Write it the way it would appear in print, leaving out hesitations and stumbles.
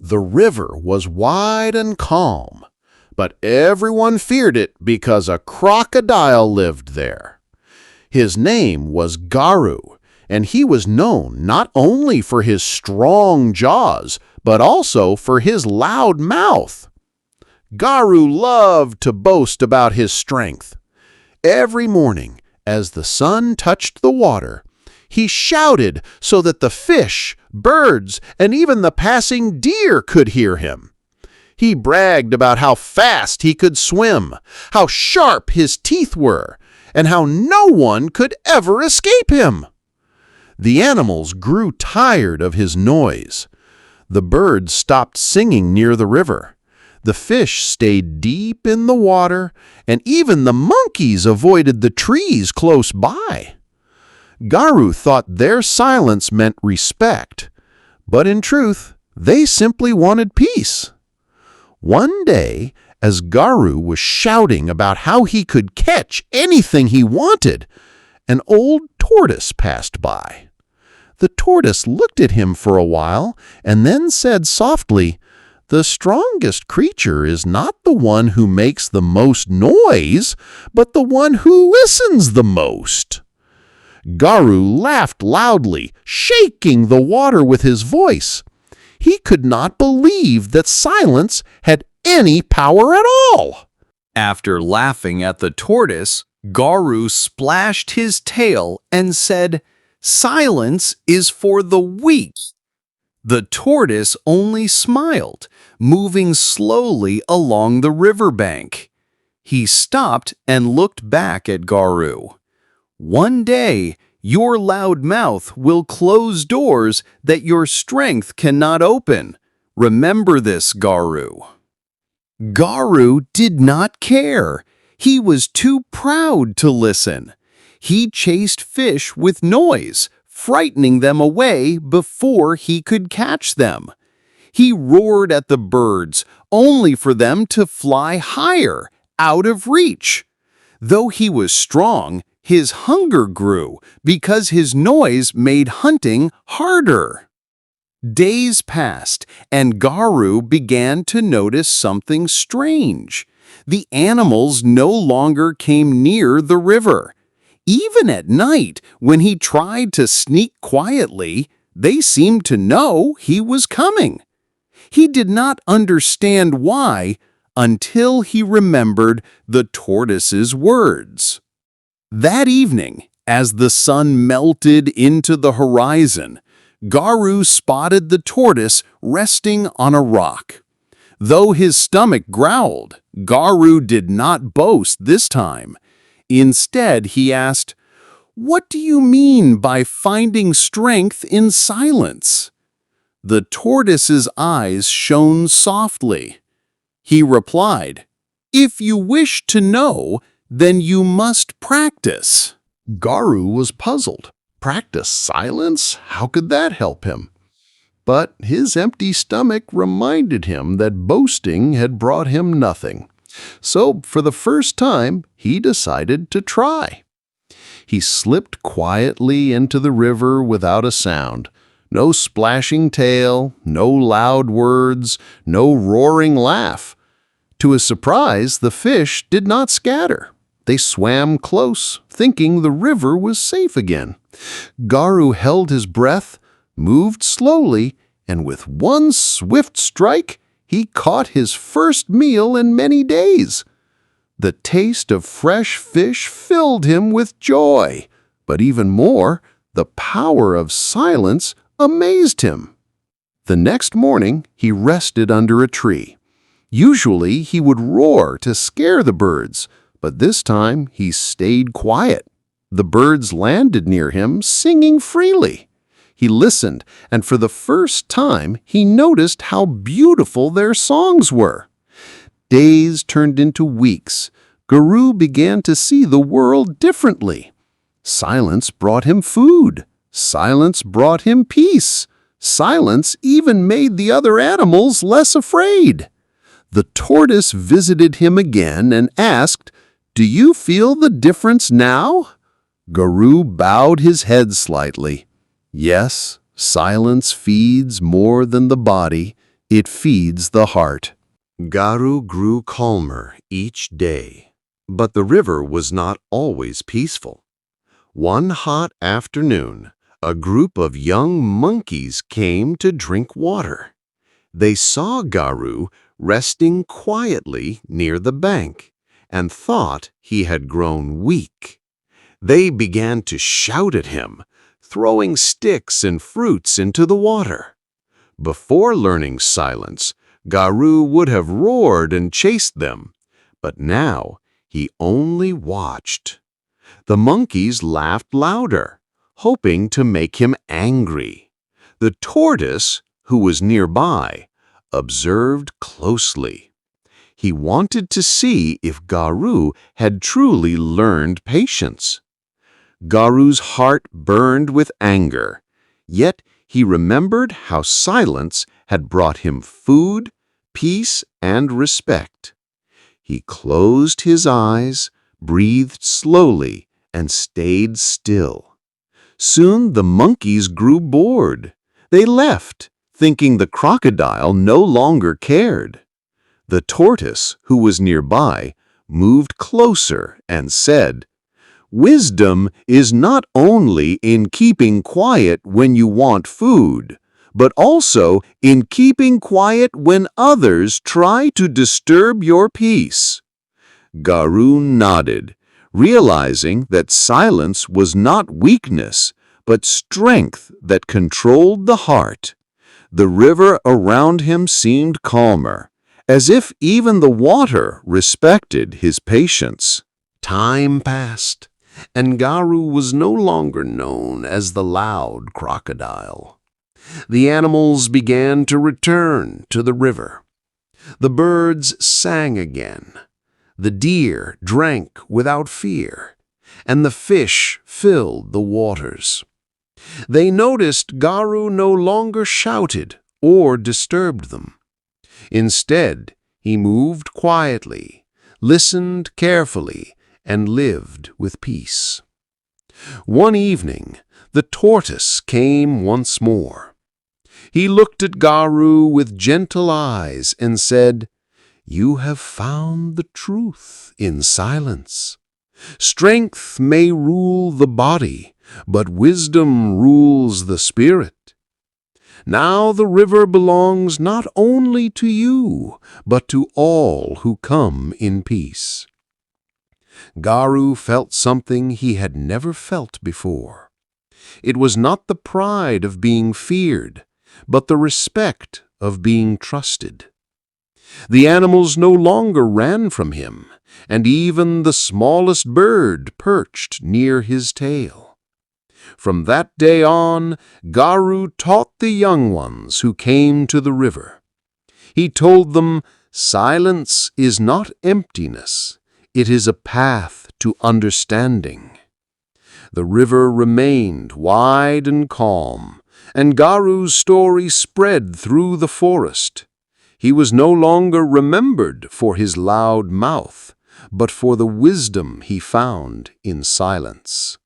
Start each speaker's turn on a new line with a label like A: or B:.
A: The river was wide and calm, but everyone feared it because a crocodile lived there. His name was Garu, and he was known not only for his strong jaws, but also for his loud mouth. Garu loved to boast about his strength. Every morning, as the sun touched the water, he shouted so that the fish, birds, and even the passing deer could hear him. He bragged about how fast he could swim, how sharp his teeth were, and how no one could ever escape him. The animals grew tired of his noise. The birds stopped singing near the river. The fish stayed deep in the water, and even the monkeys avoided the trees close by. Garu thought their silence meant respect, but in truth, they simply wanted peace. One day, as Garu was shouting about how he could catch anything he wanted, an old tortoise passed by. The tortoise looked at him for a while and then said softly, "The strongest creature is not the one who makes the most noise, but the one who listens the most." Garu laughed loudly, shaking the water with his voice. He could not believe that silence had any power at all.
B: After laughing at the tortoise, Garu splashed his tail and said, "Silence is for the weak." The tortoise only smiled, moving slowly along the riverbank. He stopped and looked back at Garu. "One day, your loud mouth will close doors that your strength cannot open. Remember this, Garu." Garu did not care. He was too proud to listen. He chased fish with noise, frightening them away before he could catch them. He roared at the birds, only for them to fly higher, out of reach. Though he was strong, his hunger grew because his noise made hunting harder. Days passed, and Garu began to notice something strange. The animals no longer came near the river. Even at night, when he tried to sneak quietly, they seemed to know he was coming. He did not understand why until he remembered the tortoise's words. That evening, as the sun melted into the horizon, Garu spotted the tortoise resting on a rock. Though his stomach growled, Garu did not boast this time. Instead, he asked, "What do you mean by finding strength in silence?" The tortoise's eyes shone softly. He replied, "If you wish to know, then you must practice."
A: Garu was puzzled. Practice silence? How could that help him? But his empty stomach reminded him that boasting had brought him nothing. So, for the first time, he decided to try. He slipped quietly into the river without a sound. No splashing tail, no loud words, no roaring laugh. To his surprise, the fish did not scatter. They swam close, thinking the river was safe again. Garu held his breath, moved slowly, and with one swift strike, he caught his first meal in many days. The taste of fresh fish filled him with joy, but even more, the power of silence amazed him. The next morning, he rested under a tree. Usually, he would roar to scare the birds, but this time he stayed quiet. The birds landed near him, singing freely. He listened, and for the first time, he noticed how beautiful their songs were. Days turned into weeks. Garu began to see the world differently. Silence brought him food. Silence brought him peace. Silence even made the other animals less afraid. The tortoise visited him again and asked, "Do you feel the difference now?" Garu bowed his head slightly. Yes, silence feeds more than the body.
B: It feeds the heart.
C: Garu grew calmer each day, but the river was not always peaceful. One hot afternoon, a group of young monkeys came to drink water. They saw Garu resting quietly near the bank and thought he had grown weak. They began to shout at him, throwing sticks and fruits into the water. Before learning silence, Garu would have roared and chased them, but now he only watched. The monkeys laughed louder, hoping to make him angry. The tortoise, who was nearby, observed closely. He wanted to see if Garu had truly learned patience. Garu's heart burned with anger, yet he remembered how silence had brought him food, peace, and respect. He closed his eyes, breathed slowly, and stayed still. Soon the monkeys grew bored. They left, thinking the crocodile no longer cared. The tortoise, who was nearby, moved closer and said, "Wisdom is not only in keeping quiet when you want food, but also in keeping quiet when others try to disturb your peace." Garu nodded, realizing that silence was not weakness, but strength that controlled the heart. The river around him seemed calmer, as if even the water respected his patience. Time passed, and Garu was no longer known as the loud crocodile. The animals began to return to the river. The birds sang again. The deer drank without fear, and the fish filled the waters. They noticed Garu no longer shouted or disturbed them. Instead, he moved quietly, listened carefully, and lived with peace. One evening, the tortoise came once more. He looked at Garu with gentle eyes and said, "You have found the truth in silence. Strength may rule the body, but wisdom rules the spirit. Now the river belongs not only to you, but to all who come in peace." Garu felt something he had never felt before. It was not the pride of being feared, but the respect of being trusted. The animals no longer ran from him, and even the smallest bird perched near his tail. From that day on, Garu taught the young ones who came to the river. He told them, "Silence is not emptiness. It is a path to understanding." The river remained wide and calm, and Garu's story spread through the forest. He was no longer remembered for his loud mouth, but for the wisdom he found in silence.